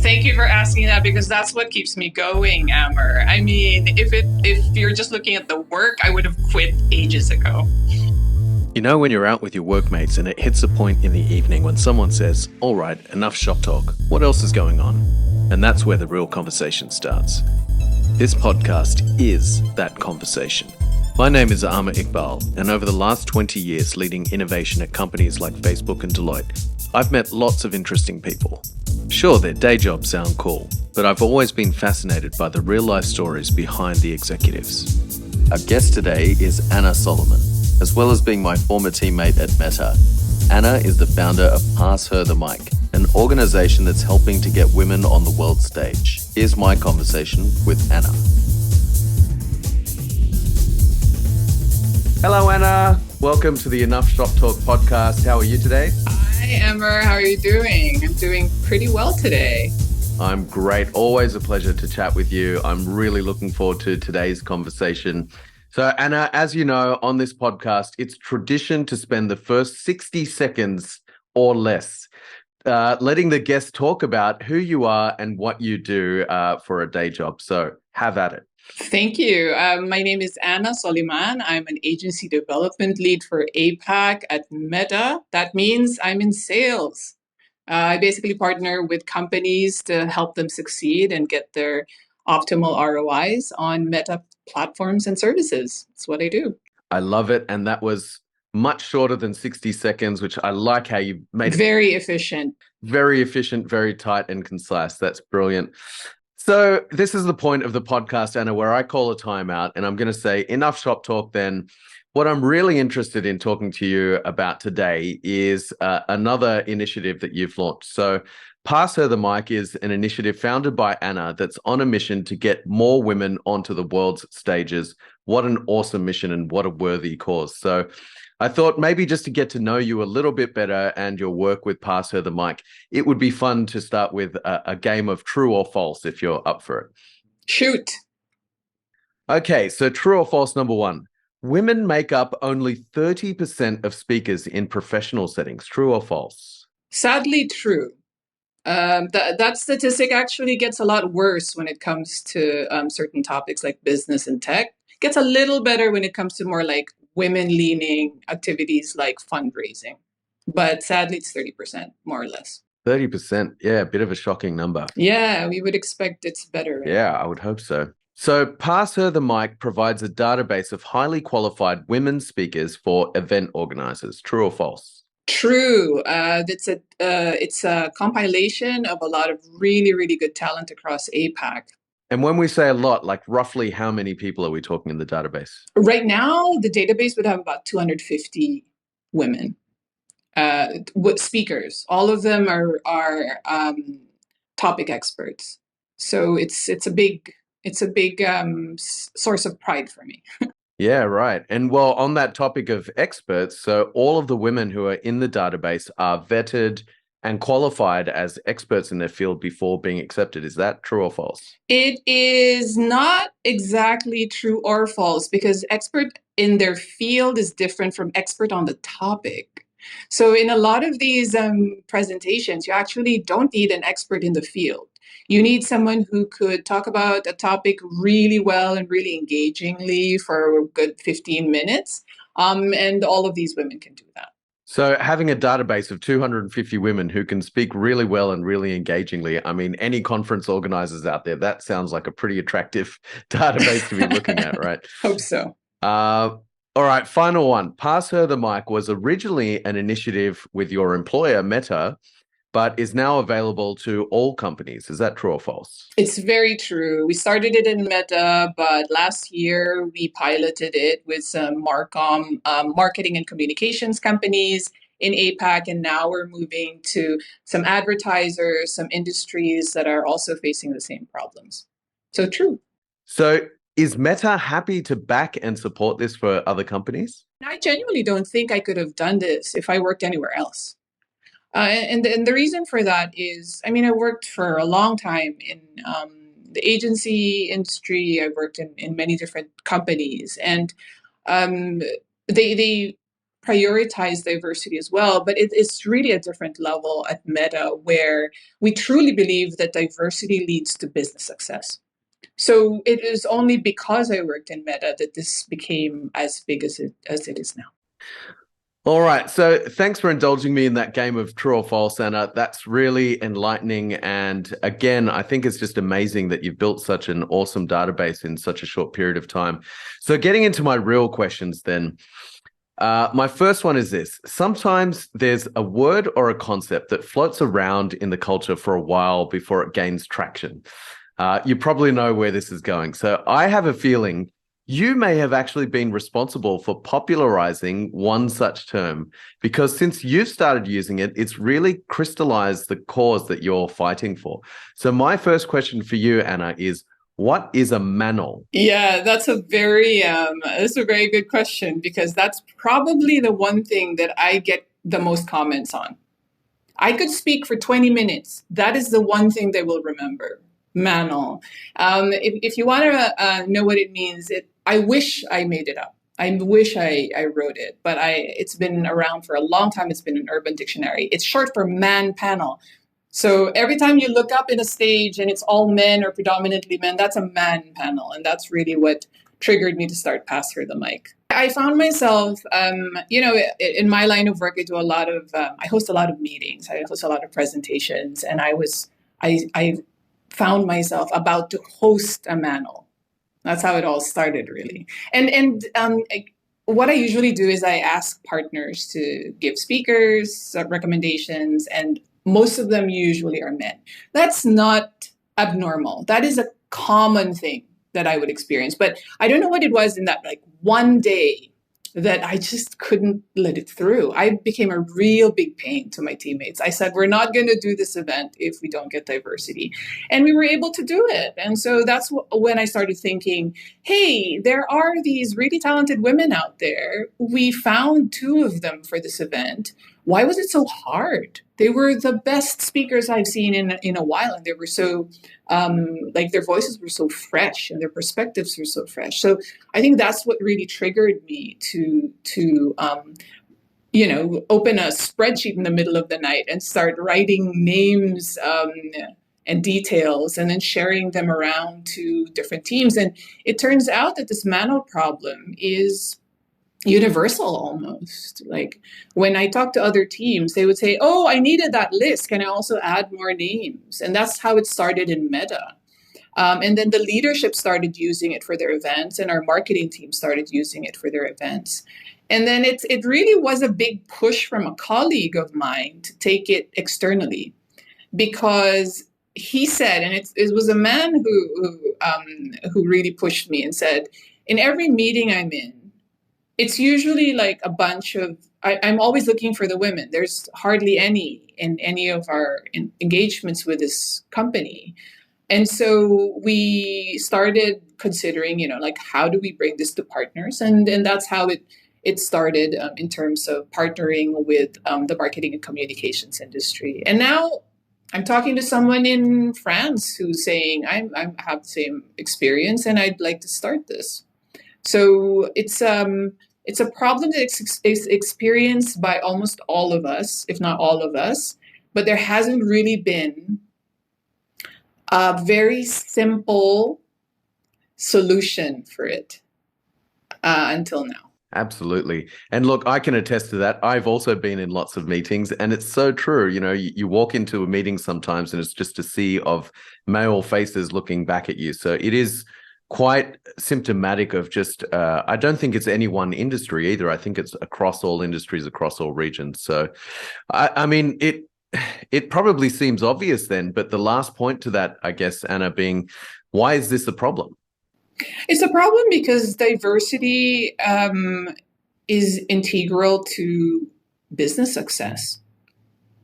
Thank you for asking that because that's what keeps me going, Amber. I mean, if you're just looking at the work, I would have quit ages ago. You know when you're out with your workmates and it hits a point in the evening when someone says, "All right, enough shop talk. What else is going on?" And that's where the real conversation starts. This podcast is that conversation. My name is Amr Iqbal, and over the last 20 years leading innovation at companies like Facebook and Deloitte, I've met lots of interesting people. Sure, their day jobs sound cool, but I've always been fascinated by the real-life stories behind the executives. Our guest today is Anna Soliman. As well as being my former teammate at Meta, Anna is the founder of Pass Her the Mic, an organization that's helping to get women on the world stage. Here's my conversation with Anna. Hello, Anna. Welcome to the Enough Shop Talk podcast. How are you today? Hi, Amber. How are you doing? I'm doing pretty well today. I'm great. Always a pleasure to chat with you. I'm really looking forward to today's conversation. So, Anna, as you know, on this podcast, it's tradition to spend the first 60 seconds or less letting the guest talk about who you are and what you do for a day job. So have at it. Thank you. My name is Anna Soliman. I'm an agency development lead for APAC at Meta. That means I'm in sales. I basically partner with companies to help them succeed and get their optimal ROIs on Meta platforms and services. That's what I do. I love it. And that was much shorter than 60 seconds, which I like how you made it. Very efficient. Very efficient, very tight and concise. That's brilliant. So this is the point of the podcast, Anna, where I call a timeout and I'm going to say enough shop talk then. What I'm really interested in talking to you about today is another initiative that you've launched. So Pass Her the Mic is an initiative founded by Anna that's on a mission to get more women onto the world's stages. What an awesome mission and what a worthy cause. So I thought maybe just to get to know you a little bit better and your work with Pass Her the Mic, it would be fun to start with a game of true or false if you're up for it. Shoot. Okay, so true or false number one. Women make up only 30% of speakers in professional settings. True or false? Sadly, true. That statistic actually gets a lot worse when it comes to certain topics like business and tech. It gets a little better when it comes to more like women-leaning activities like fundraising. But sadly, it's 30%, more or less. 30%. Yeah, a bit of a shocking number. Yeah, we would expect it's better. Right? Yeah, I would hope so. So Pass Her the Mic provides a database of highly qualified women speakers for event organizers. True or false? True. It's a compilation of a lot of really, really good talent across APAC. And when we say a lot, like roughly how many people are we talking in the database? Right now, the database would have about 250 women, speakers. All of them are topic experts. So it's a big source of pride for me. Yeah, right. And well, on that topic of experts, so all of the women who are in the database are vetted and qualified as experts in their field before being accepted. Is that true or false? It is not exactly true or false because expert in their field is different from expert on the topic. So in a lot of these presentations, you actually don't need an expert in the field. You need someone who could talk about a topic really well and really engagingly for a good 15 minutes. And all of these women can do that. So having a database of 250 women who can speak really well and really engagingly, I mean, any conference organizers out there, that sounds like a pretty attractive database to be looking at, right? Hope so. All right, final one. Pass Her the Mic was originally an initiative with your employer, Meta, but is now available to all companies. Is that true or false? It's very true. We started it in Meta, but last year we piloted it with some marketing and communications companies in APAC, and now we're moving to some advertisers, some industries that are also facing the same problems. So true. So is Meta happy to back and support this for other companies? I genuinely don't think I could have done this if I worked anywhere else. And the reason for that is, I mean, I worked for a long time in the agency industry. I worked in many different companies, and they prioritize diversity as well, but it's really a different level at Meta where we truly believe that diversity leads to business success. So it is only because I worked in Meta that this became as big as it is now. All right. So thanks for indulging me in that game of true or false, Anna. That's really enlightening. And again, I think it's just amazing that you've built such an awesome database in such a short period of time. So getting into my real questions then. My first one is this. Sometimes there's a word or a concept that floats around in the culture for a while before it gains traction. You probably know where this is going. So I have a feeling you may have actually been responsible for popularizing one such term, because since you've started using it, it's really crystallized the cause that you're fighting for. So my first question for you, Anna, is what is a Manel? Yeah, that's a very good question, because that's probably the one thing that I get the most comments on. I could speak for 20 minutes. That is the one thing they will remember. Manel. If you want to know what it means, I wish I made it up. I wish I wrote it, but it's been around for a long time. It's been an Urban Dictionary. It's short for man panel. So every time you look up in a stage and it's all men or predominantly men, that's a man panel. And that's really what triggered me to start Pass Her the Mic. I found myself, in my line of work, I host a lot of meetings. I host a lot of presentations. And I found myself about to host a Manel. That's how it all started, really. And what I usually do is I ask partners to give speakers recommendations, and most of them usually are men. That's not abnormal. That is a common thing that I would experience. But I don't know what it was in that one day that I just couldn't let it through. I became a real big pain to my teammates. I said, we're not going to do this event if we don't get diversity. And we were able to do it. And so that's when I started thinking, hey, there are these really talented women out there. We found 2 of them for this event. Why was it so hard? They were the best speakers I've seen in a while. And they were so, their voices were so fresh and their perspectives were so fresh. So I think that's what really triggered me to open a spreadsheet in the middle of the night and start writing names and details and then sharing them around to different teams. And it turns out that this Manel problem is universal almost. Like when I talk to other teams, they would say, oh, I needed that list. Can I also add more names? And that's how it started in Meta. And then the leadership started using it for their events, and our marketing team started using it for their events. And then it really was a big push from a colleague of mine to take it externally, because he said, and it was a man who really pushed me and said, in every meeting I'm in, it's usually like a bunch of, I'm always looking for the women. There's hardly any in any of our engagements with this company. And so we started considering, how do we bring this to partners? And that's how it started in terms of partnering with the marketing and communications industry. And now I'm talking to someone in France who's saying, I have the same experience and I'd like to start this. So it's a problem that is experienced by almost all of us, if not all of us, but there hasn't really been a very simple solution for it until now. Absolutely. And look, I can attest to that. I've also been in lots of meetings, and it's so true. You walk into a meeting sometimes and it's just a sea of male faces looking back at you. So it is quite symptomatic of just, I don't think it's any one industry either. I think it's across all industries, across all regions. So, I mean, it probably seems obvious then, but the last point to that, I guess, Anna, being, why is this a problem? It's a problem because diversity is integral to business success.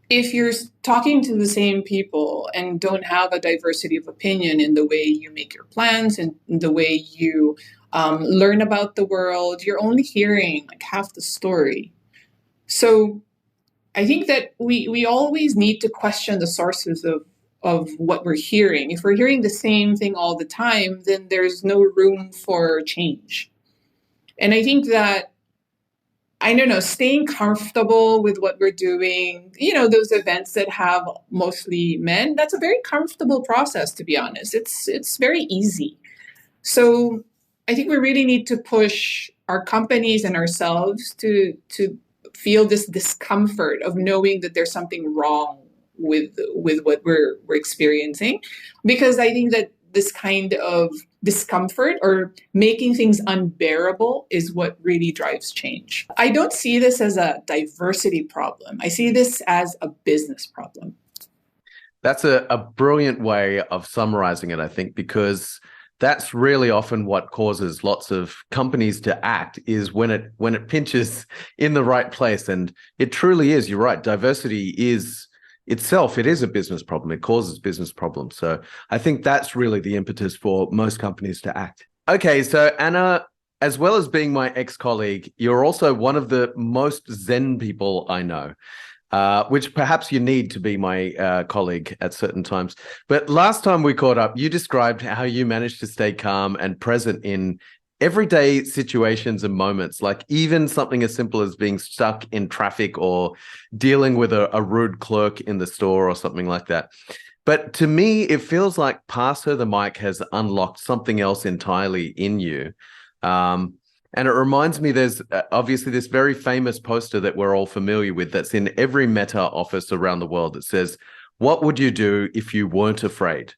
If you're talking to the same people and don't have a diversity of opinion in the way you make your plans and the way you learn about the world, you're only hearing like half the story. So I think that we always need to question the sources of what we're hearing. If we're hearing the same thing all the time, then there's no room for change. And I think that I don't know, staying comfortable with what we're doing, those events that have mostly men, that's a very comfortable process, to be honest. It's very easy. So I think we really need to push our companies and ourselves to feel this discomfort of knowing that there's something wrong with what we're experiencing, because I think that this kind of discomfort or making things unbearable is what really drives change. I don't see this as a diversity problem. I see this as a business problem. That's a brilliant way of summarizing it, I think, because that's really often what causes lots of companies to act, is when it pinches in the right place. And it truly is, you're right, diversity is itself, it is a business problem. It causes business problems. So I think that's really the impetus for most companies to act. Okay, so Anna, as well as being my ex-colleague, you're also one of the most Zen people I know. Which perhaps you need to be my colleague at certain times. But last time we caught up, you described how you managed to stay calm and present in everyday situations and moments, like even something as simple as being stuck in traffic or dealing with a rude clerk in the store or something like that. But to me, it feels like Pass Her the Mic has unlocked something else entirely in you. And it reminds me, there's obviously this very famous poster that we're all familiar with that's in every Meta office around the world that says, "What would you do if you weren't afraid?"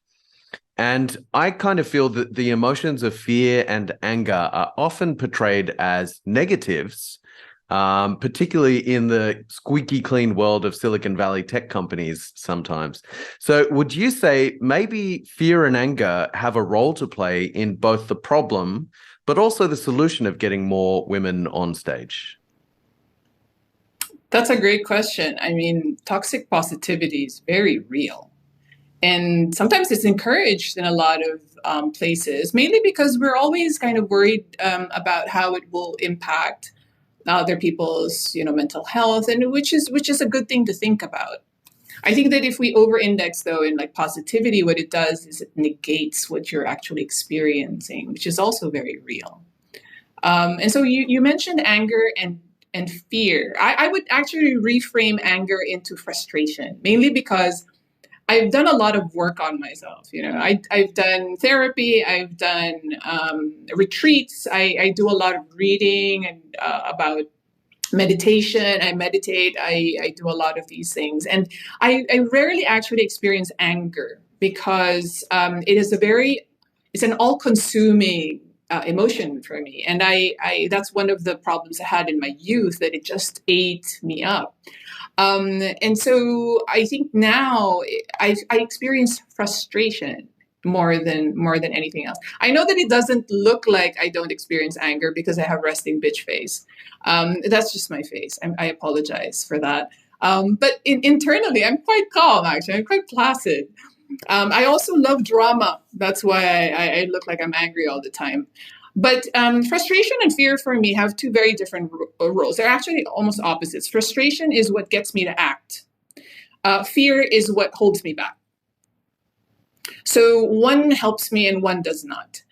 And I kind of feel that the emotions of fear and anger are often portrayed as negatives, particularly in the squeaky clean world of Silicon Valley tech companies sometimes. So would you say maybe fear and anger have a role to play in both the problem but also the solution of getting more women on stage? That's a great question. I mean, toxic positivity is very real. And sometimes it's encouraged in a lot of places, mainly because we're always kind of worried about how it will impact other people's, mental health, and which is a good thing to think about. I think that if we over-index though in like positivity, what it does is it negates what you're actually experiencing, which is also very real. And so you mentioned anger and fear. I would actually reframe anger into frustration, mainly because I've done a lot of work on myself. I've done therapy, I've done retreats, I do a lot of reading and about meditation. I meditate, I do a lot of these things. And I rarely actually experience anger because it's an all-consuming emotion for me. And I that's one of the problems I had in my youth, that it just ate me up. And so I think now I experience frustration more than anything else. I know that it doesn't look like I don't experience anger because I have resting bitch face. That's just my face. I apologize for that. But internally, I'm quite calm, actually. I'm quite placid. I also love drama. That's why I look like I'm angry all the time. But frustration and fear for me have two very different roles. They're actually almost opposites. Frustration is what gets me to act. Fear is what holds me back. So one helps me and one does not.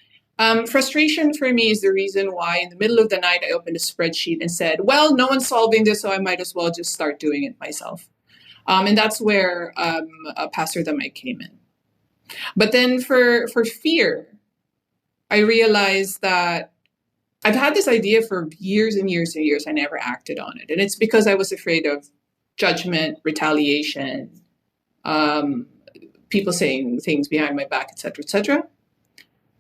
Frustration for me is the reason why in the middle of the night I opened a spreadsheet and said, well, no one's solving this, so I might as well just start doing it myself. And that's where Pass Her the Mic came in. But then for fear, I realized that I've had this idea for years and years and years. I never acted on it. And it's because I was afraid of judgment, retaliation, people saying things behind my back, et cetera, et cetera.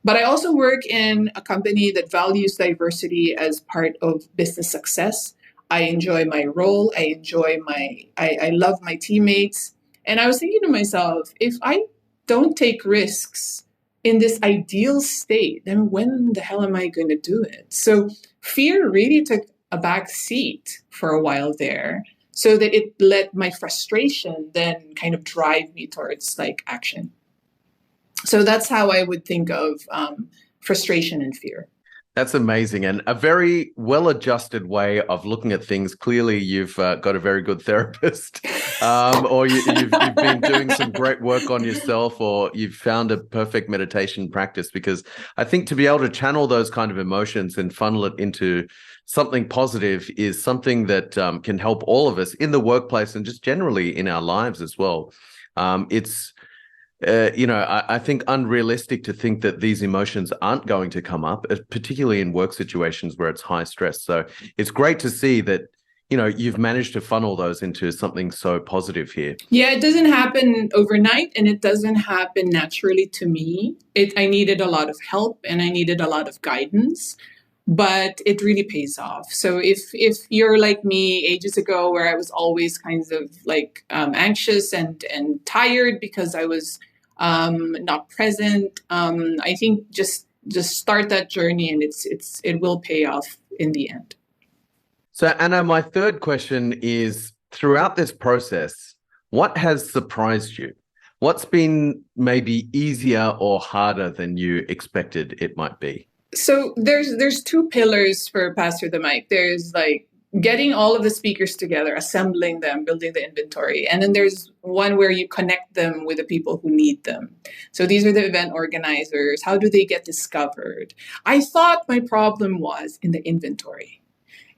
But I also work in a company that values diversity as part of business success. I enjoy my role. I love my teammates. And I was thinking to myself, if I don't take risks in this ideal state, then when the hell am I going to do it? So fear really took a back seat for a while there, so that it let my frustration then kind of drive me towards like action. So that's how I would think of frustration and fear. That's amazing, and a very well-adjusted way of looking at things. Clearly, you've got a very good therapist or you've been doing some great work on yourself, or you've found a perfect meditation practice. Because I think to be able to channel those kind of emotions and funnel it into something positive is something that can help all of us in the workplace and just generally in our lives as well. It's I think unrealistic to think that these emotions aren't going to come up, particularly in work situations where it's high stress. So it's great to see that, you've managed to funnel those into something so positive here. Yeah, it doesn't happen overnight and it doesn't happen naturally to me. I needed a lot of help and I needed a lot of guidance, but it really pays off. So if you're like me ages ago, where I was always kind of like anxious and tired because I was not present, I think just start that journey and it will pay off in the end. So, Anna, my third question is, throughout this process, what has surprised you? What's been maybe easier or harder than you expected it might be? So there's two pillars for Pass Through the Mic. There's like getting all of the speakers together, assembling them, building the inventory. And then there's one where you connect them with the people who need them. So these are the event organizers. How do they get discovered? I thought my problem was in the inventory.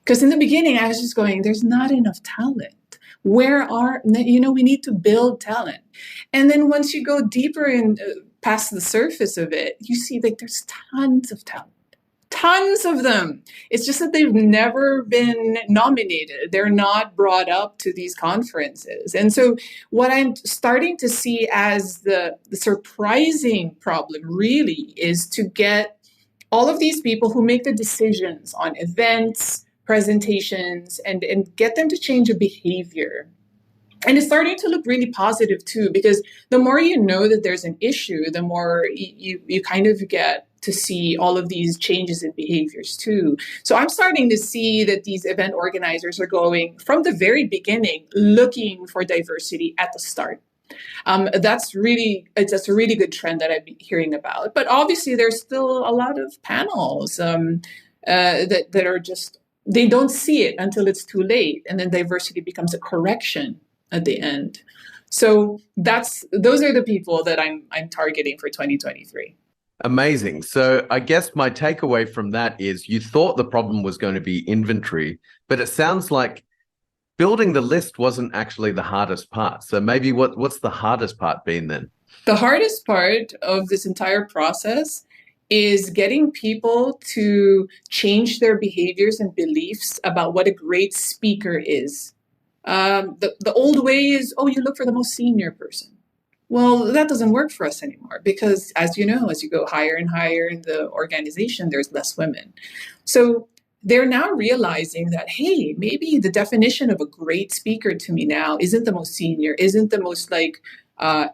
Because in the beginning, I was just going, there's not enough talent. We need to build talent. And then once you go deeper and past the surface of it, you see like there's tons of talent, tons of them. It's just that they've never been nominated. They're not brought up to these conferences. And so what I'm starting to see as the surprising problem really is to get all of these people who make the decisions on events, presentations, and get them to change a behavior. And it's starting to look really positive too, because the more you know that there's an issue, the more you kind of get to see all of these changes in behaviors too. So I'm starting to see that these event organizers are going from the very beginning, looking for diversity at the start. That's a really good trend that I've been hearing about. But obviously, there's still a lot of panels that are just, they don't see it until it's too late, and then diversity becomes a correction at the end. So those are the people that I'm targeting for 2023. Amazing. So I guess my takeaway from that is you thought the problem was going to be inventory, but it sounds like building the list wasn't actually the hardest part. So maybe what's the hardest part been then? The hardest part of this entire process is getting people to change their behaviors and beliefs about what a great speaker is. The old way is, you look for the most senior person. Well, that doesn't work for us anymore because, as you know, as you go higher and higher in the organization, there's less women. So they're now realizing that, hey, maybe the definition of a great speaker to me now isn't the most senior, isn't the most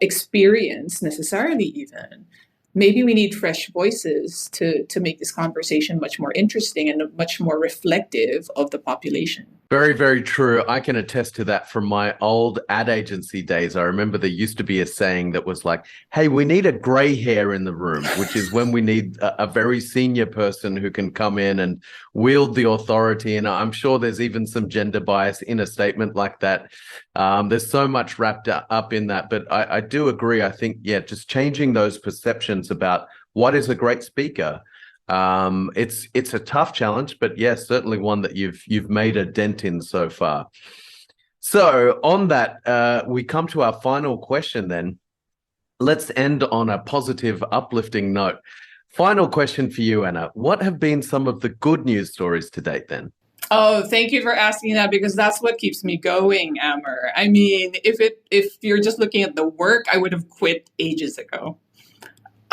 experienced necessarily even. Maybe we need fresh voices to make this conversation much more interesting and much more reflective of the population. Very, very true. I can attest to that from my old ad agency days. I remember there used to be a saying that was like, hey, we need a gray hair in the room, which is when we need a very senior person who can come in and wield the authority. And I'm sure there's even some gender bias in a statement like that. There's so much wrapped up in that. But I do agree. I think, just changing those perceptions about what is a great speaker. It's a tough challenge, but yes, certainly one that you've made a dent in so far. So on that, we come to our final question then. Let's end on a positive, uplifting note. Final question for you, Anna. What have been some of the good news stories to date then? Oh, thank you for asking that, because that's what keeps me going, Amber. I mean, if you're just looking at the work, I would have quit ages ago.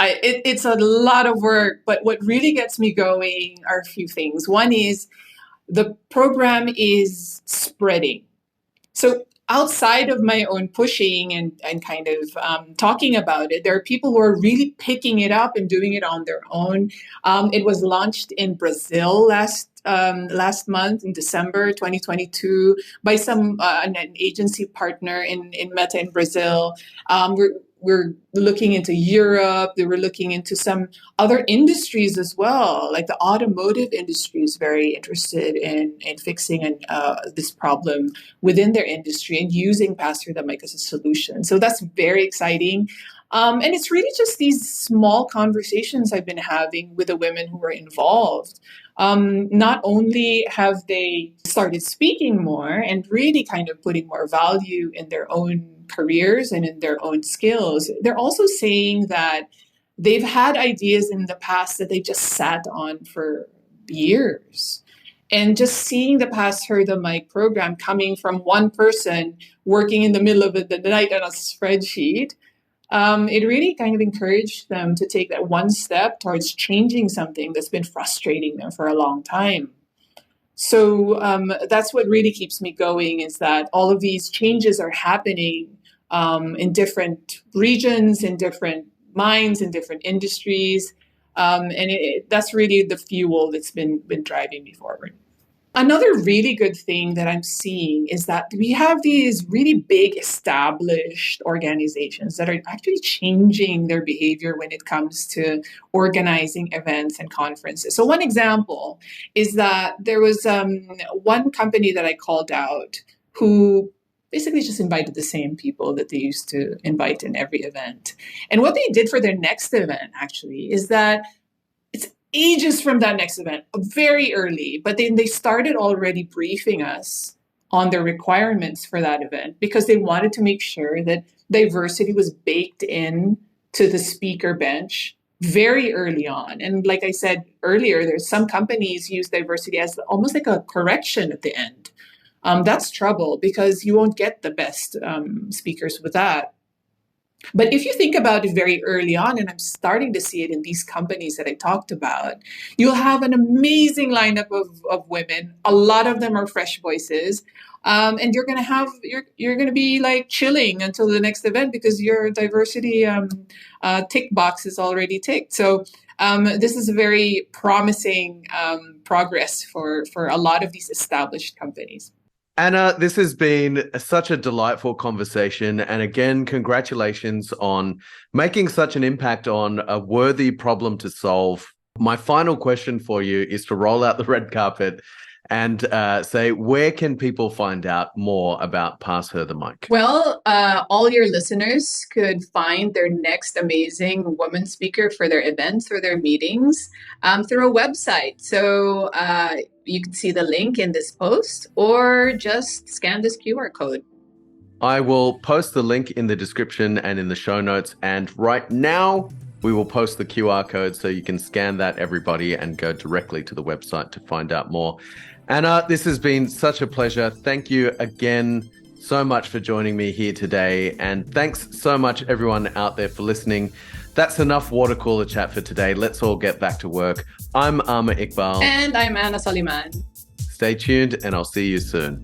It's a lot of work, but what really gets me going are a few things. One is the program is spreading. So outside of my own pushing and kind of talking about it, there are people who are really picking it up and doing it on their own. It was launched in Brazil last month in December 2022 by an agency partner in Meta in Brazil. were looking into Europe. They were looking into some other industries as well. Like the automotive industry is very interested in fixing this problem within their industry and using Pass Through the Mic as a solution. So that's very exciting. And it's really just these small conversations I've been having with the women who are involved. Not only have they started speaking more and really kind of putting more value in their own careers and in their own skills, they're also saying that they've had ideas in the past that they just sat on for years. And just seeing the Pass Her the Mic program coming from one person working in the middle of the night on a spreadsheet, it really kind of encouraged them to take that one step towards changing something that's been frustrating them for a long time. So that's what really keeps me going, is that all of these changes are happening in different regions, in different minds, in different industries. And that's really the fuel that's been driving me forward. Another really good thing that I'm seeing is that we have these really big established organizations that are actually changing their behavior when it comes to organizing events and conferences. So one example is that there was one company that I called out who basically just invited the same people that they used to invite in every event. And what they did for their next event actually is that it's ages from that next event, very early, but then they started already briefing us on their requirements for that event because they wanted to make sure that diversity was baked in to the speaker bench very early on. And like I said earlier, there's some companies use diversity as almost like a correction at the end. That's trouble because you won't get the best speakers with that. But if you think about it very early on, and I'm starting to see it in these companies that I talked about, you'll have an amazing lineup of women. A lot of them are fresh voices. And you're gonna be like chilling until the next event because your diversity tick box is already ticked. So this is a very promising progress for a lot of these established companies. Anna, this has been such a delightful conversation. And again, congratulations on making such an impact on a worthy problem to solve. My final question for you is to roll out the red carpet and say, where can people find out more about Pass Her the Mic? Well, all your listeners could find their next amazing woman speaker for their events or their meetings through a website. So you can see the link in this post or just scan this QR code. I will post the link in the description and in the show notes. And right now, we will post the QR code so you can scan that, everybody, and go directly to the website to find out more. Anna, this has been such a pleasure. Thank you again so much for joining me here today. And thanks so much, everyone out there, for listening. That's enough water cooler chat for today. Let's all get back to work. I'm Amma Iqbal. And I'm Anna Soliman. Stay tuned, and I'll see you soon.